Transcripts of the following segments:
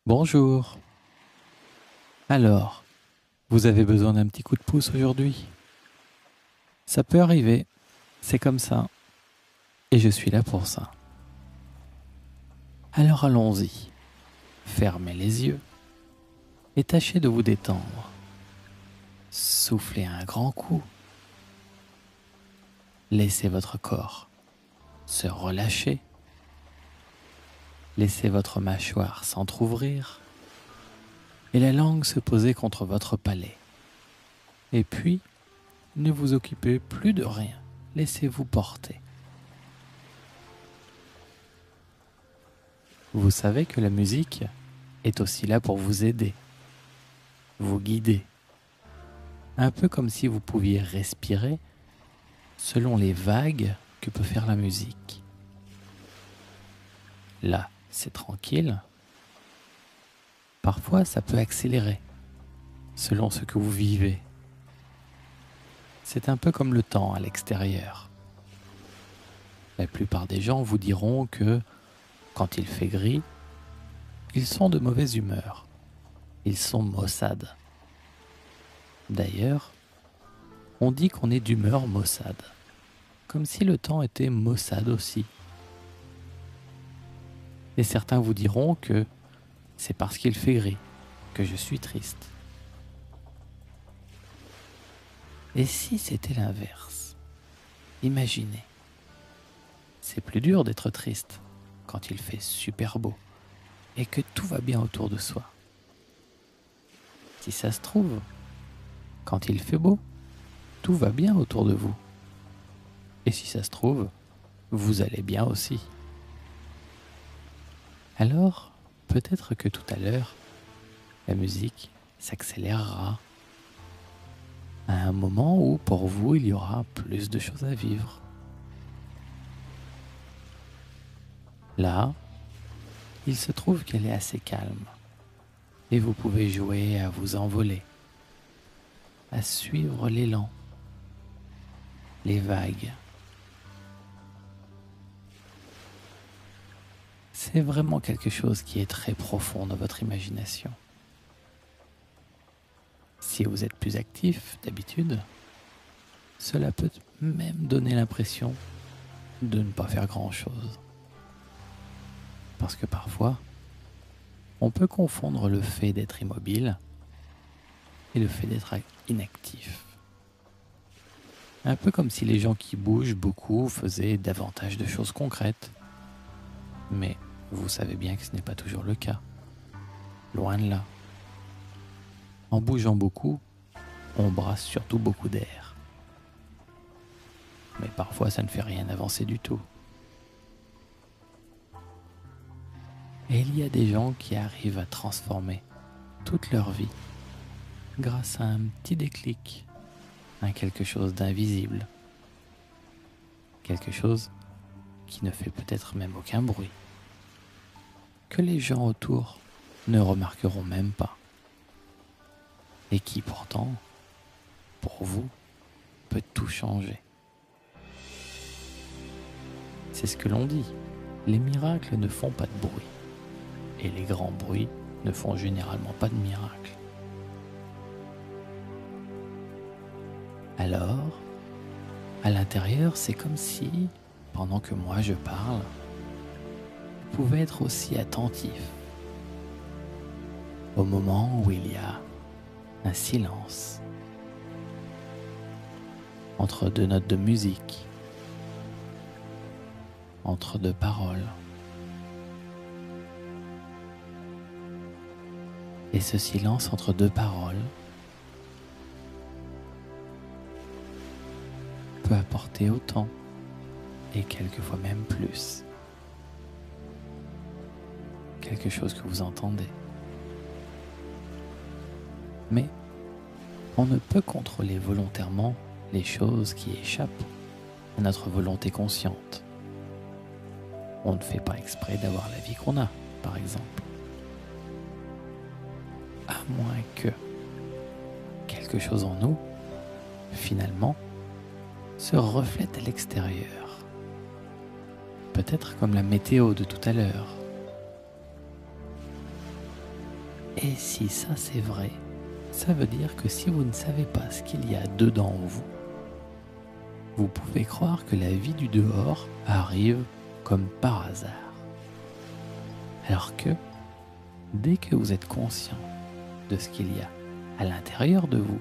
Bonjour. Alors, vous avez besoin d'un petit coup de pouce aujourd'hui? Ça peut arriver, c'est comme ça, et je suis là pour ça. Alors allons-y, fermez les yeux et tâchez de vous détendre. Soufflez un grand coup. Laissez votre corps se relâcher. Laissez votre mâchoire s'entr'ouvrir et la langue se poser contre votre palais. Et puis, ne vous occupez plus de rien. Laissez-vous porter. Vous savez que la musique est aussi là pour vous aider, vous guider. Un peu comme si vous pouviez respirer selon les vagues que peut faire la musique. Là, c'est tranquille. Parfois, ça peut accélérer selon ce que vous vivez. C'est un peu comme le temps à l'extérieur. La plupart des gens vous diront que quand il fait gris, ils sont de mauvaise humeur. Ils sont maussades. D'ailleurs, on dit qu'on est d'humeur maussade, comme si le temps était maussade aussi. Et certains vous diront que c'est parce qu'il fait gris que je suis triste. Et si c'était l'inverse? Imaginez. C'est plus dur d'être triste quand il fait super beau et que tout va bien autour de soi. Si ça se trouve, quand il fait beau, tout va bien autour de vous. Et si ça se trouve, vous allez bien aussi. Alors, peut-être que tout à l'heure, la musique s'accélérera à un moment où pour vous il y aura plus de choses à vivre. Là, il se trouve qu'elle est assez calme et vous pouvez jouer à vous envoler, à suivre l'élan, les vagues. C'est vraiment quelque chose qui est très profond dans votre imagination. Si vous êtes plus actif d'habitude, cela peut même donner l'impression de ne pas faire grand-chose. Parce que parfois, on peut confondre le fait d'être immobile et le fait d'être inactif. Un peu comme si les gens qui bougent beaucoup faisaient davantage de choses concrètes. Mais vous savez bien que ce n'est pas toujours le cas. Loin de là. En bougeant beaucoup, on brasse surtout beaucoup d'air. Mais parfois ça ne fait rien avancer du tout. Et il y a des gens qui arrivent à transformer toute leur vie grâce à un petit déclic, à quelque chose d'invisible, quelque chose qui ne fait peut-être même aucun bruit, que les gens autour ne remarqueront même pas, et qui pourtant, pour vous, peut tout changer. C'est ce que l'on dit, les miracles ne font pas de bruit, et les grands bruits ne font généralement pas de miracles. Alors, à l'intérieur, c'est comme si, pendant que moi je parle, vous pouvez être aussi attentif au moment où il y a un silence entre deux notes de musique, entre deux paroles. Et ce silence entre deux paroles peut apporter autant et quelquefois même plus. Quelque chose que vous entendez. Mais on ne peut contrôler volontairement les choses qui échappent à notre volonté consciente. On ne fait pas exprès d'avoir la vie qu'on a, par exemple. À moins que quelque chose en nous, finalement, se reflète à l'extérieur. Peut-être comme la météo de tout à l'heure. Et si ça c'est vrai, ça veut dire que si vous ne savez pas ce qu'il y a dedans vous, vous pouvez croire que la vie du dehors arrive comme par hasard. Alors que, dès que vous êtes conscient de ce qu'il y a à l'intérieur de vous,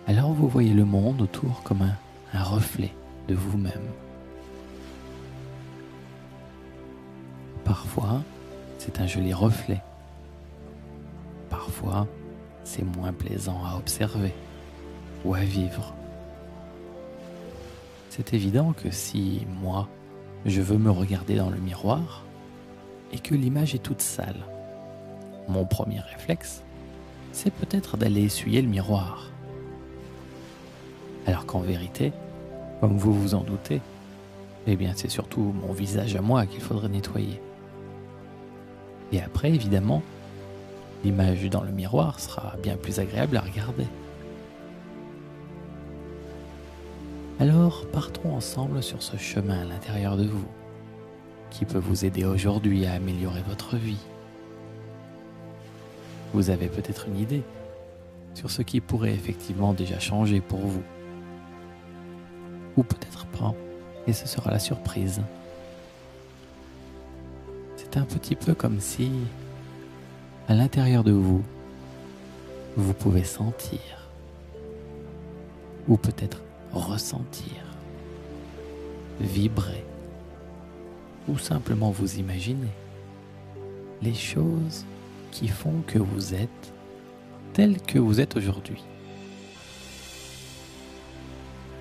alors vous voyez le monde autour comme un reflet de vous-même. Parfois, c'est un joli reflet. Parfois, c'est moins plaisant à observer ou à vivre. C'est évident que si, moi, je veux me regarder dans le miroir et que l'image est toute sale, mon premier réflexe, c'est peut-être d'aller essuyer le miroir. Alors qu'en vérité, comme vous vous en doutez, eh bien c'est surtout mon visage à moi qu'il faudrait nettoyer. Et après, évidemment, l'image dans le miroir sera bien plus agréable à regarder. Alors, partons ensemble sur ce chemin à l'intérieur de vous, qui peut vous aider aujourd'hui à améliorer votre vie. Vous avez peut-être une idée sur ce qui pourrait effectivement déjà changer pour vous. Ou peut-être pas, et ce sera la surprise. C'est un petit peu comme si, à l'intérieur de vous, vous pouvez sentir, ou peut-être ressentir, vibrer, ou simplement vous imaginer les choses qui font que vous êtes tel que vous êtes aujourd'hui.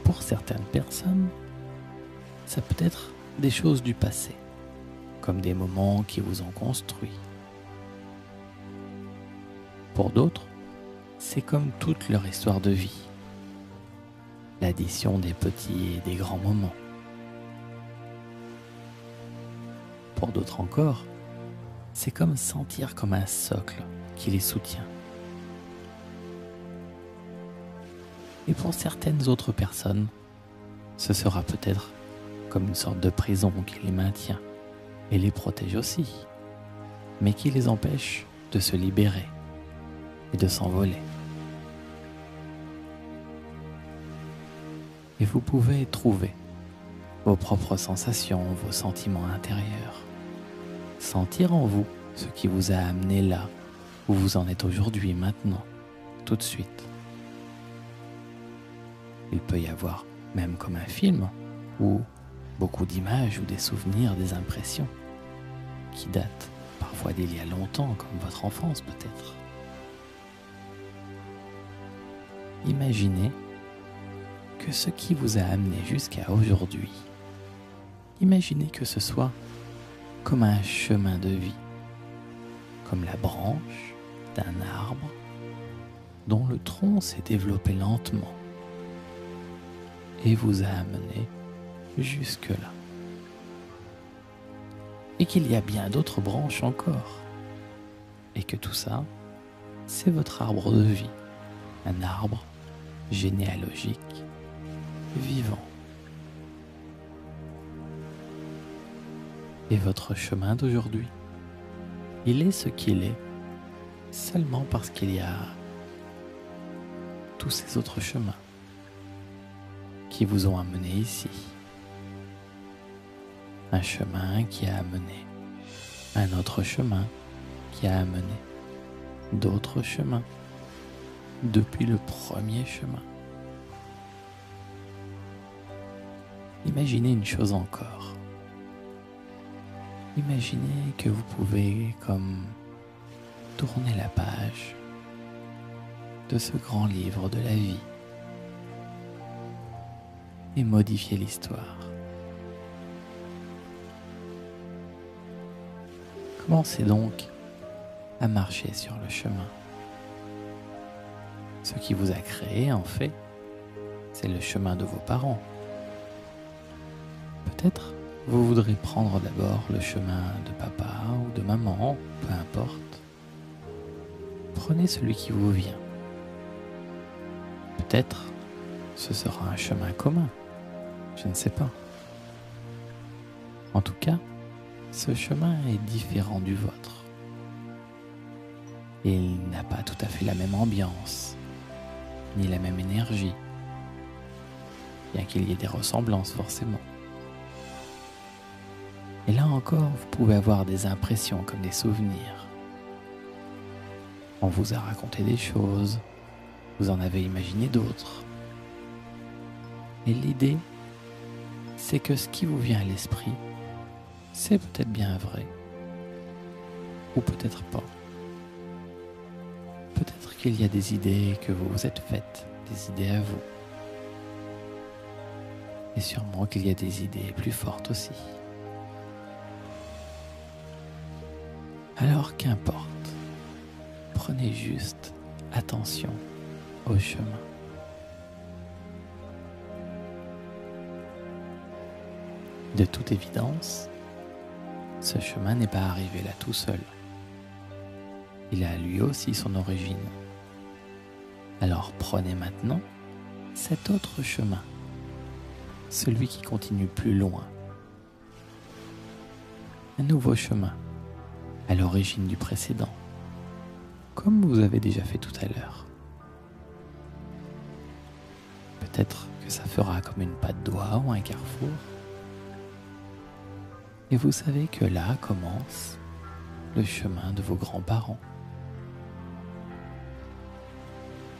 Pour certaines personnes, ça peut être des choses du passé, comme des moments qui vous ont construit. Pour d'autres, c'est comme toute leur histoire de vie, l'addition des petits et des grands moments. Pour d'autres encore, c'est comme sentir comme un socle qui les soutient. Et pour certaines autres personnes, ce sera peut-être comme une sorte de prison qui les maintient et les protège aussi, mais qui les empêche de se libérer et de s'envoler. Et vous pouvez trouver vos propres sensations, vos sentiments intérieurs, sentir en vous ce qui vous a amené là où vous en êtes aujourd'hui, maintenant, tout de suite. Il peut y avoir même comme un film, ou beaucoup d'images ou des souvenirs, des impressions, qui datent parfois d'il y a longtemps, comme votre enfance peut-être. Imaginez que ce qui vous a amené jusqu'à aujourd'hui, imaginez que ce soit comme un chemin de vie, comme la branche d'un arbre dont le tronc s'est développé lentement et vous a amené jusque-là. Et qu'il y a bien d'autres branches encore. Et que tout ça, c'est votre arbre de vie. Un arbre généalogique, vivant. Et votre chemin d'aujourd'hui, il est ce qu'il est seulement parce qu'il y a tous ces autres chemins qui vous ont amené ici. Un chemin qui a amené un autre chemin qui a amené d'autres chemins depuis le premier chemin. Imaginez une chose encore. Imaginez que vous pouvez comme tourner la page de ce grand livre de la vie et modifier l'histoire. Commencez donc à marcher sur le chemin. Ce qui vous a créé, en fait, c'est le chemin de vos parents. Peut-être vous voudrez prendre d'abord le chemin de papa ou de maman, peu importe. Prenez celui qui vous vient. Peut-être ce sera un chemin commun, je ne sais pas. En tout cas, ce chemin est différent du vôtre. et il n'a pas tout à fait la même ambiance, ni la même énergie, bien qu'il y ait des ressemblances forcément. Et là encore, vous pouvez avoir des impressions comme des souvenirs. On vous a raconté des choses, vous en avez imaginé d'autres. Et l'idée, c'est que ce qui vous vient à l'esprit, c'est peut-être bien vrai, ou peut-être pas. Peut-être qu'il y a des idées que vous vous êtes faites, des idées à vous. Et sûrement qu'il y a des idées plus fortes aussi. Alors qu'importe, prenez juste attention au chemin. De toute évidence, ce chemin n'est pas arrivé là tout seul. Il a lui aussi son origine. Alors prenez maintenant cet autre chemin, celui qui continue plus loin. Un nouveau chemin, à l'origine du précédent, comme vous avez déjà fait tout à l'heure. Peut-être que ça fera comme une patte d'oie ou un carrefour. Et vous savez que là commence le chemin de vos grands-parents.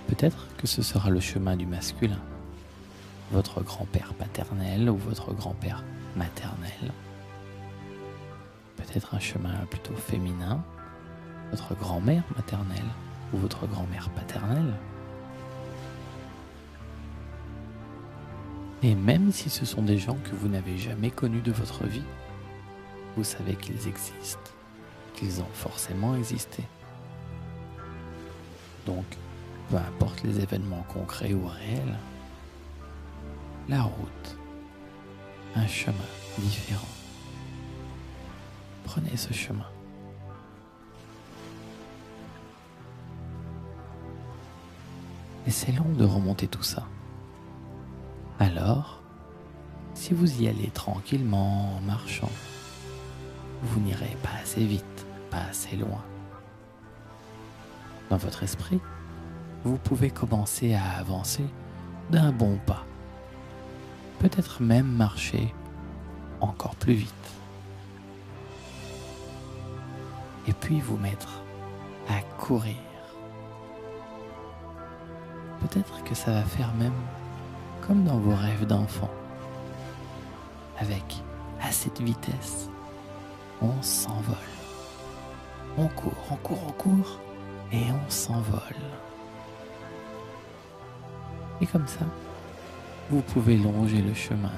Peut-être que ce sera le chemin du masculin, votre grand-père paternel ou votre grand-père maternel. Peut-être un chemin plutôt féminin, votre grand-mère maternelle ou votre grand-mère paternelle. Et même si ce sont des gens que vous n'avez jamais connus de votre vie, vous savez qu'ils existent, qu'ils ont forcément existé. Donc, peu importe les événements concrets ou réels, la route, un chemin différent. Prenez ce chemin. Et c'est long de remonter tout ça. Alors, si vous y allez tranquillement en marchant, vous n'irez pas assez vite, pas assez loin. Dans votre esprit, vous pouvez commencer à avancer d'un bon pas. Peut-être même marcher encore plus vite. Et puis vous mettre à courir. Peut-être que ça va faire même comme dans vos rêves d'enfant. Avec assez de vitesse, on s'envole. On court, et on s'envole. Et comme ça, vous pouvez longer le chemin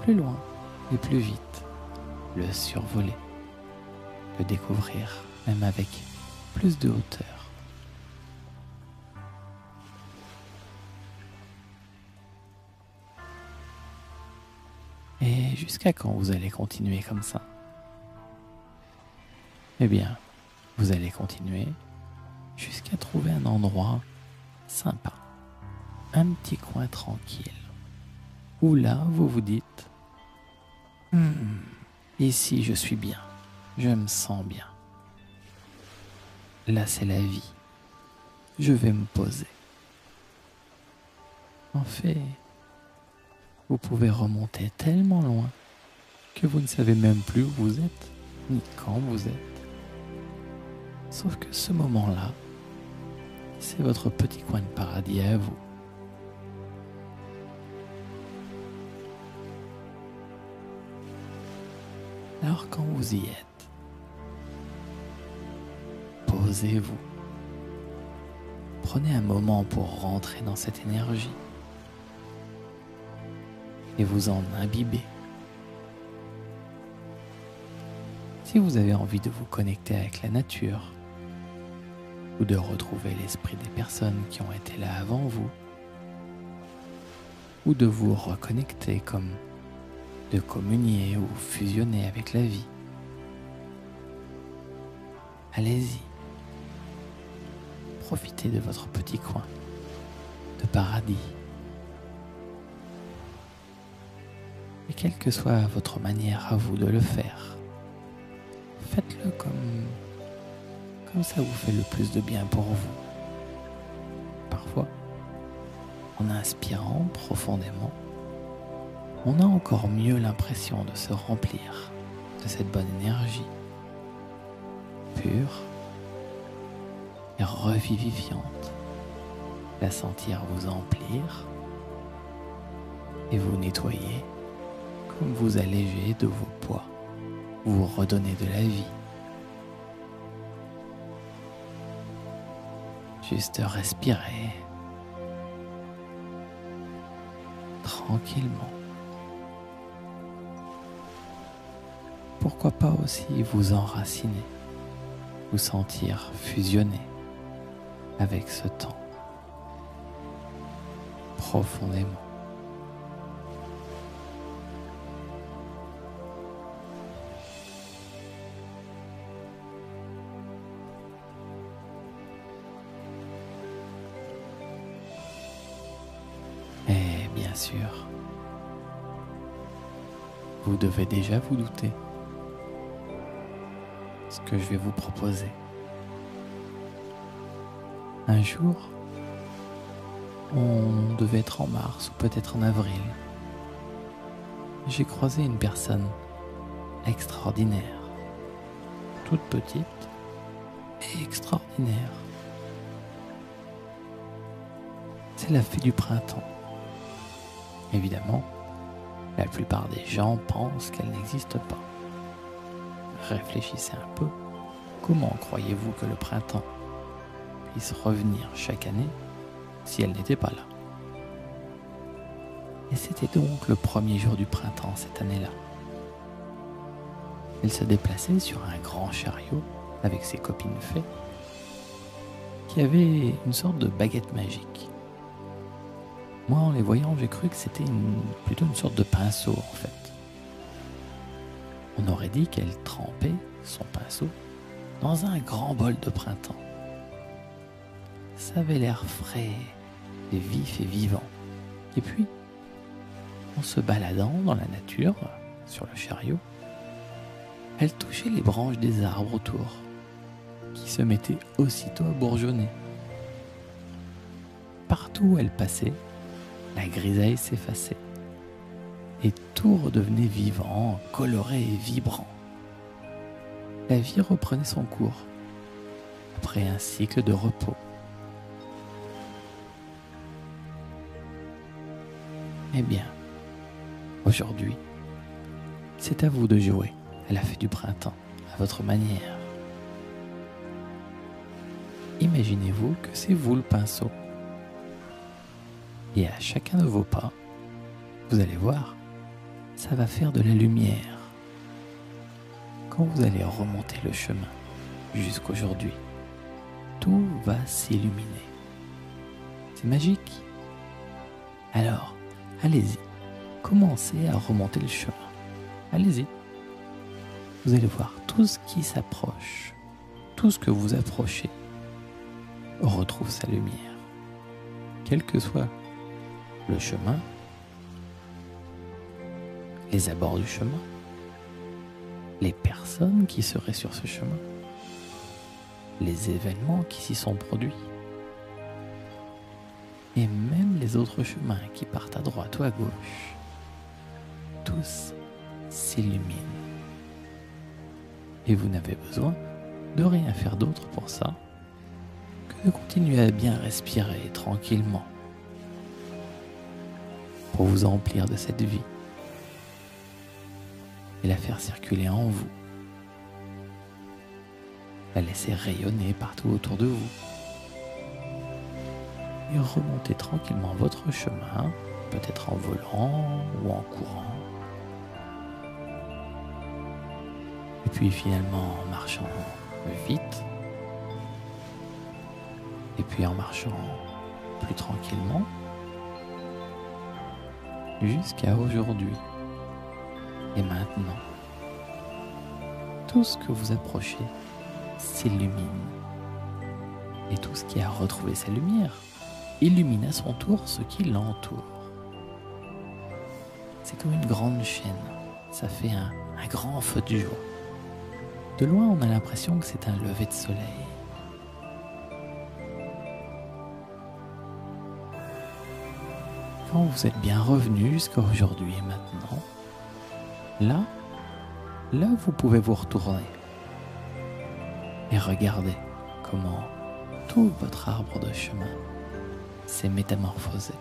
plus loin et plus vite, le survoler, le découvrir même avec plus de hauteur. Et jusqu'à quand vous allez continuer comme ça? Eh bien, vous allez continuer jusqu'à trouver un endroit sympa, un petit coin tranquille, où là vous vous dites ici je suis bien, je me sens bien. Là c'est la vie, je vais me poser. En fait, vous pouvez remonter tellement loin que vous ne savez même plus où vous êtes, ni quand vous êtes. Sauf que ce moment-là, c'est votre petit coin de paradis à vous. Alors quand vous y êtes, posez-vous. Prenez un moment pour rentrer dans cette énergie et vous en imbiber. Si vous avez envie de vous connecter avec la nature ou de retrouver l'esprit des personnes qui ont été là avant vous, ou de vous reconnecter comme de communier ou fusionner avec la vie, allez-y. Profitez de votre petit coin de paradis. Et quelle que soit votre manière à vous de le faire, faites-le comme ça vous fait le plus de bien pour vous. Parfois, en inspirant profondément, on a encore mieux l'impression de se remplir de cette bonne énergie, pure et revivifiante. La sentir vous emplir et vous nettoyer comme vous alléger de vos poids, vous redonner de la vie. Juste respirer tranquillement. Pourquoi pas aussi vous enraciner, vous sentir fusionner avec ce temps profondément. Et bien sûr, vous devez déjà vous douter ce que je vais vous proposer. Un jour, on devait être en mars ou peut-être en avril. J'ai croisé une personne extraordinaire, toute petite et extraordinaire. C'est la fée du printemps. Évidemment, la plupart des gens pensent qu'elle n'existe pas. Réfléchissez un peu. Comment croyez-vous que le printemps puisse revenir chaque année si elle n'était pas là? Et c'était donc le premier jour du printemps cette année-là. Elle se déplaçait sur un grand chariot avec ses copines fées qui avaient une sorte de baguette magique. Moi, en les voyant, j'ai cru que c'était plutôt une sorte de pinceau en fait. On aurait dit qu'elle trempait son pinceau dans un grand bol de printemps. Ça avait l'air frais, et vif et vivant. Et puis, en se baladant dans la nature, sur le chariot, elle touchait les branches des arbres autour, qui se mettaient aussitôt à bourgeonner. Partout où elle passait, la grisaille s'effaçait, et tout redevenait vivant, coloré et vibrant. La vie reprenait son cours, après un cycle de repos. Eh bien, aujourd'hui, c'est à vous de jouer à la fée du printemps, à votre manière. Imaginez-vous que c'est vous le pinceau. Et à chacun de vos pas, vous allez voir, ça va faire de la lumière. Quand vous allez remonter le chemin jusqu'aujourd'hui, tout va s'illuminer. C'est magique. Alors, allez-y, commencez à remonter le chemin. Allez-y. Vous allez voir tout ce qui s'approche, tout ce que vous approchez, retrouve sa lumière. Quel que soit le chemin, les abords du chemin, les personnes qui seraient sur ce chemin, les événements qui s'y sont produits, et même les autres chemins qui partent à droite ou à gauche, tous s'illuminent. Et vous n'avez besoin de rien faire d'autre pour ça que de continuer à bien respirer tranquillement pour vous remplir de cette vie et la faire circuler en vous, la laisser rayonner partout autour de vous et remonter tranquillement votre chemin, peut-être en volant ou en courant, et puis finalement en marchant vite, et puis en marchant plus tranquillement, jusqu'à aujourd'hui. Et maintenant, tout ce que vous approchez s'illumine. Et tout ce qui a retrouvé sa lumière illumine à son tour ce qui l'entoure. C'est comme une grande chaîne. Ça fait un grand feu de joie. De loin, on a l'impression que c'est un lever de soleil. Quand vous êtes bien revenu jusqu'à aujourd'hui et maintenant, là vous pouvez vous retourner et regarder comment tout votre arbre de chemin s'est métamorphosé.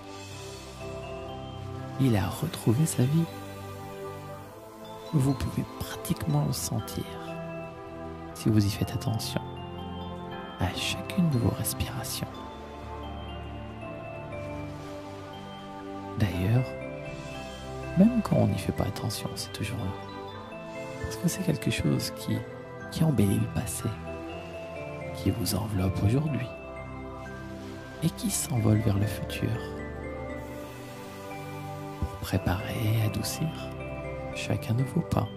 Il a retrouvé sa vie. Vous pouvez pratiquement le sentir si vous y faites attention à chacune de vos respirations. D'ailleurs, même quand on n'y fait pas attention, c'est toujours là. Parce que c'est quelque chose qui embellit le passé, qui vous enveloppe aujourd'hui et qui s'envole vers le futur pour préparer et adoucir chacun de vos pas.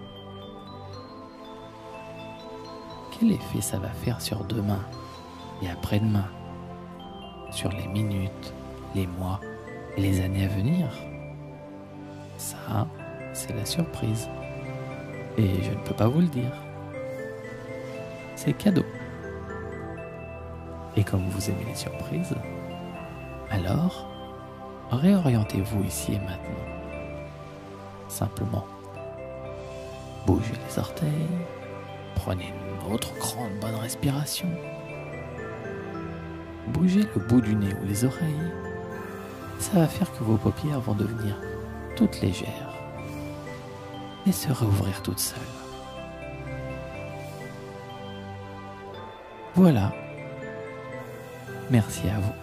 Quel effet ça va faire sur demain et après-demain, sur les minutes, les mois et les années à venir? Ça, c'est la surprise. Et je ne peux pas vous le dire. C'est cadeau. Et comme vous aimez les surprises, alors réorientez-vous ici et maintenant. Simplement, bougez les orteils, prenez une autre grande bonne respiration, bougez le bout du nez ou les oreilles. Ça va faire que vos paupières vont devenir toutes légères et se réouvrir toutes seules. Voilà. Merci à vous.